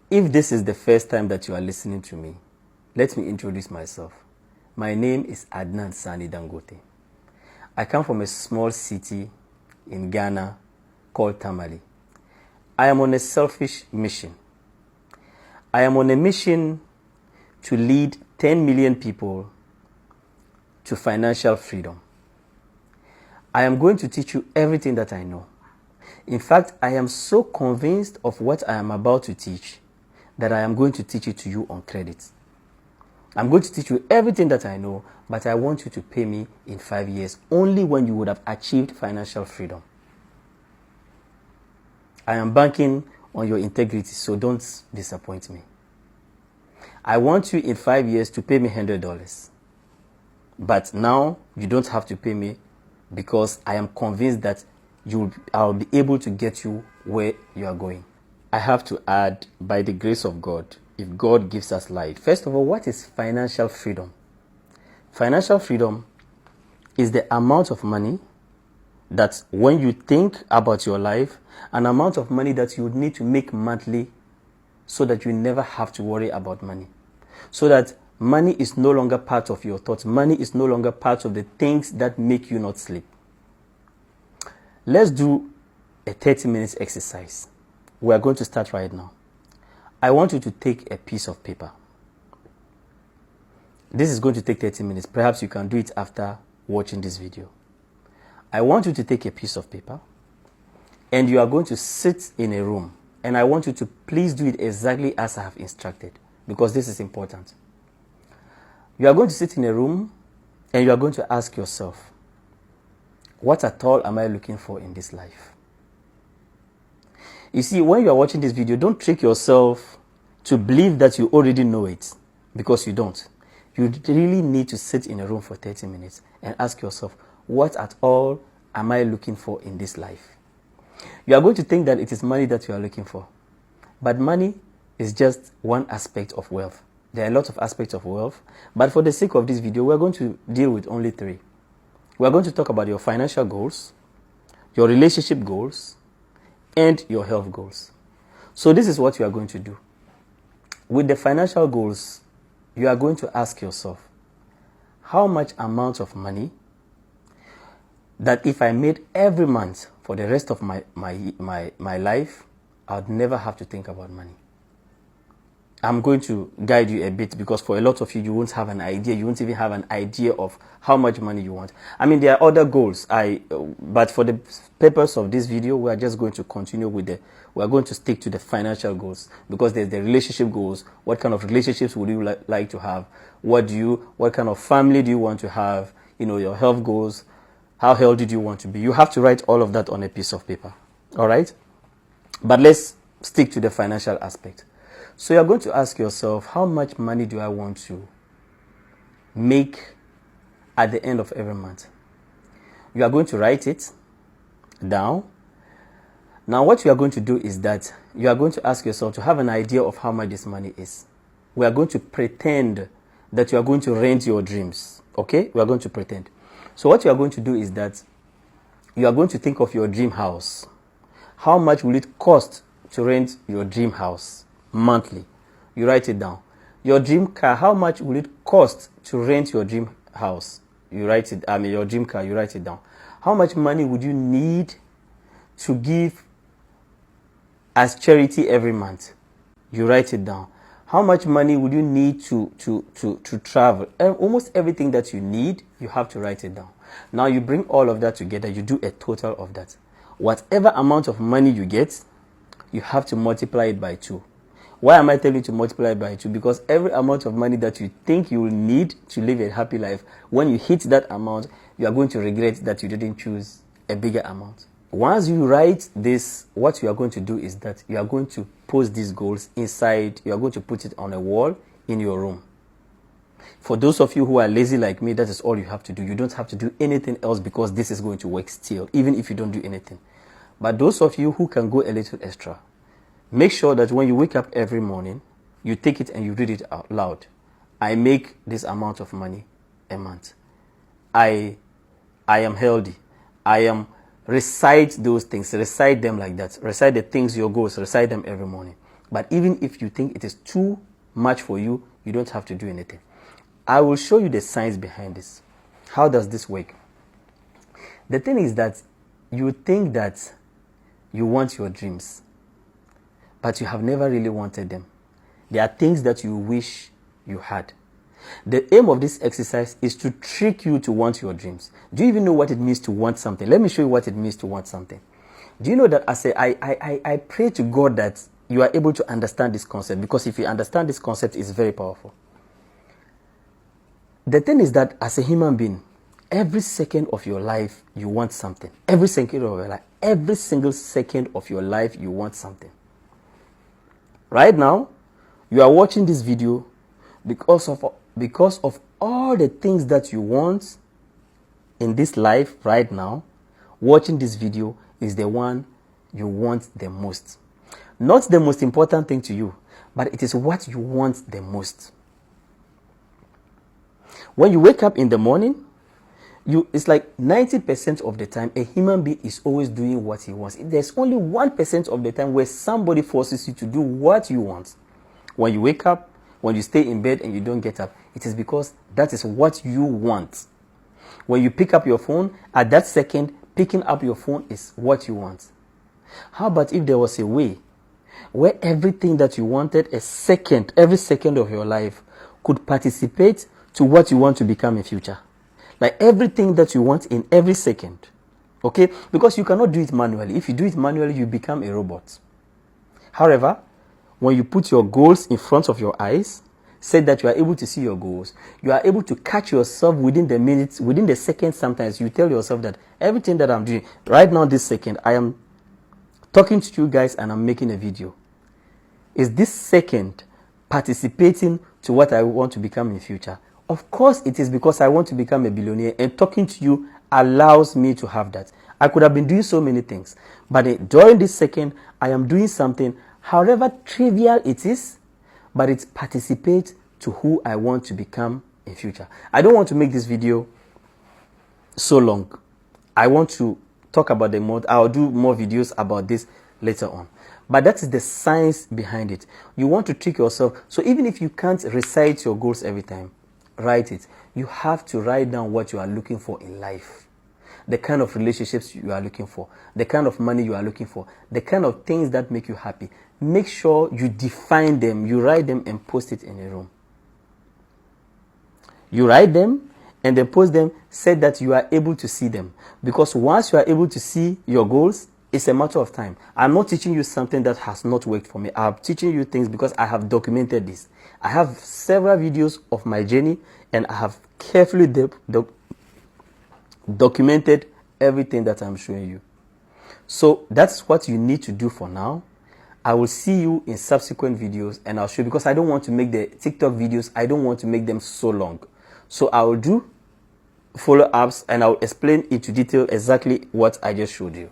If this is the first time that you are listening to me, let me introduce myself. My name is Adnan Sani Dangote. I come from a small city in Ghana called Tamale. I am on a selfish mission. I am on a mission to lead 10 million people to financial freedom. I am going to teach you everything that I know. In fact, I am so convinced of what I am about to teach that I am going to teach it to you on credit. I'm going to teach you everything that I know, but I want you to pay me in 5 years, only when you would have achieved financial freedom. I am banking on your integrity, so don't disappoint me. I want you in 5 years to pay me $100. But now you don't have to pay me because I am convinced that I'll be able to get you where you are going. I have to add, by the grace of God, if God gives us life. First of all, what is financial freedom? Financial freedom is the amount of money that when you think about your life, an amount of money that you would need to make monthly so that you never have to worry about money. So that money is no longer part of your thoughts. Money is no longer part of the things that make you not sleep. Let's do a 30 minutes exercise. We are going to start right now. I want you to take a piece of paper. This is going to take 30 minutes. Perhaps you can do it after watching this video. I want you to take a piece of paper and you are going to sit in a room. And I want you to please do it exactly as I have instructed, because this is important. You are going to sit in a room and you are going to ask yourself, what at all am I looking for in this life? You see, when you are watching this video, don't trick yourself to believe that you already know it, because you don't. You really need to sit in a room for 30 minutes and ask yourself, what at all am I looking for in this life? You are going to think that it is money that you are looking for. But money is just one aspect of wealth. There are a lot of aspects of wealth. But for the sake of this video, we are going to deal with only 3. We are going to talk about your financial goals, your relationship goals, and your health goals. So this is what you are going to do. With the financial goals, you are going to ask yourself, how much amount of money that if I made every month for the rest of my life, I would never have to think about money. I'm going to guide you a bit, because for a lot of you, you won't have an idea. You won't even have an idea of how much money you want. I mean, there are other goals. But for the purpose of this video, we are just going to continue with we are going to stick to the financial goals, because there's the relationship goals. What kind of relationships would you like to have? What kind of family do you want to have? Your health goals. How healthy do you want to be? You have to write all of that on a piece of paper. All right? But let's stick to the financial aspect. So you're going to ask yourself, how much money do I want to make at the end of every month? You are going to write it down. Now what you are going to do is that you are going to ask yourself to have an idea of how much this money is. We are going to pretend that you are going to rent your dreams. Okay? We are going to pretend. So what you are going to do is that you are going to think of your dream house. How much will it cost to rent your dream house monthly? You write it down. Your dream car, how much will it cost to rent your dream house? You write it, your dream car, you write it down. How much money would you need to give as charity every month? You write it down. How much money would you need to travel? Almost everything that you need, you have to write it down. Now you bring all of that together, you do a total of that. Whatever amount of money you get, you have to multiply it by 2. Why am I telling you to multiply it by 2? Because every amount of money that you think you will need to live a happy life, when you hit that amount, you are going to regret that you didn't choose a bigger amount. Once you write this, what you are going to do is that you are going to post these goals inside. You are going to put it on a wall in your room. For those of you who are lazy like me, that is all you have to do. You don't have to do anything else, because this is going to work still, even if you don't do anything. But those of you who can go a little extra, make sure that when you wake up every morning, you take it and you read it out loud. I make this amount of money a month. I am healthy. Recite those things. Recite them like that. Recite the things, your goals. Recite them every morning. But even if you think it is too much for you, you don't have to do anything. I will show you the science behind this. How does this work? The thing is that you think that you want your dreams, but you have never really wanted them. There are things that you wish you had. The aim of this exercise is to trick you to want your dreams. Do you even know what it means to want something? Let me show you what it means to want something. Do you know that I pray to God that you are able to understand this concept, because if you understand this concept, it's very powerful. The thing is that as a human being, every second of your life, you want something. Every second of your life, every single second of your life, you want something. Right now, you are watching this video because of all the things that you want in this life right now. Watching this video is the one you want the most. Not the most important thing to you, but it is what you want the most. When you wake up in the morning, it's like 90% of the time, a human being is always doing what he wants. There's only 1% of the time where somebody forces you to do what you want. When you wake up, when you stay in bed and you don't get up, it is because that is what you want. When you pick up your phone, at that second, picking up your phone is what you want. How about if there was a way where everything that you wanted every second of your life could participate to what you want to become in future? Like everything that you want in every second. Okay? Because you cannot do it manually. If you do it manually, you become a robot. However, when you put your goals in front of your eyes, say that you are able to see your goals, you are able to catch yourself within the minutes, within the seconds. Sometimes you tell yourself that everything that I'm doing right now, this second, I am talking to you guys and I'm making a video. Is this second participating to what I want to become in future? Of course it is, because I want to become a billionaire, and talking to you allows me to have that. I could have been doing so many things, but during this second, I am doing something, however trivial it is, but it participates to who I want to become in future. I don't want to make this video so long. I want to talk about the more. I'll do more videos about this later on. But that is the science behind it. You want to trick yourself. So even if you can't recite your goals every time, write it. You have to write down what you are looking for in life. The kind of relationships you are looking for. The kind of money you are looking for. The kind of things that make you happy. Make sure you define them. You write them and post it in a room. You write them and then post them. Say that you are able to see them. Because once you are able to see your goals, it's a matter of time. I'm not teaching you something that has not worked for me. I'm teaching you things because I have documented this. I have several videos of my journey and I have carefully documented everything that I'm showing you. So that's what you need to do for now. I will see you in subsequent videos and I'll show you, because I don't want to make the TikTok videos, I don't want to make them so long. So I will do follow-ups and I'll explain into detail exactly what I just showed you.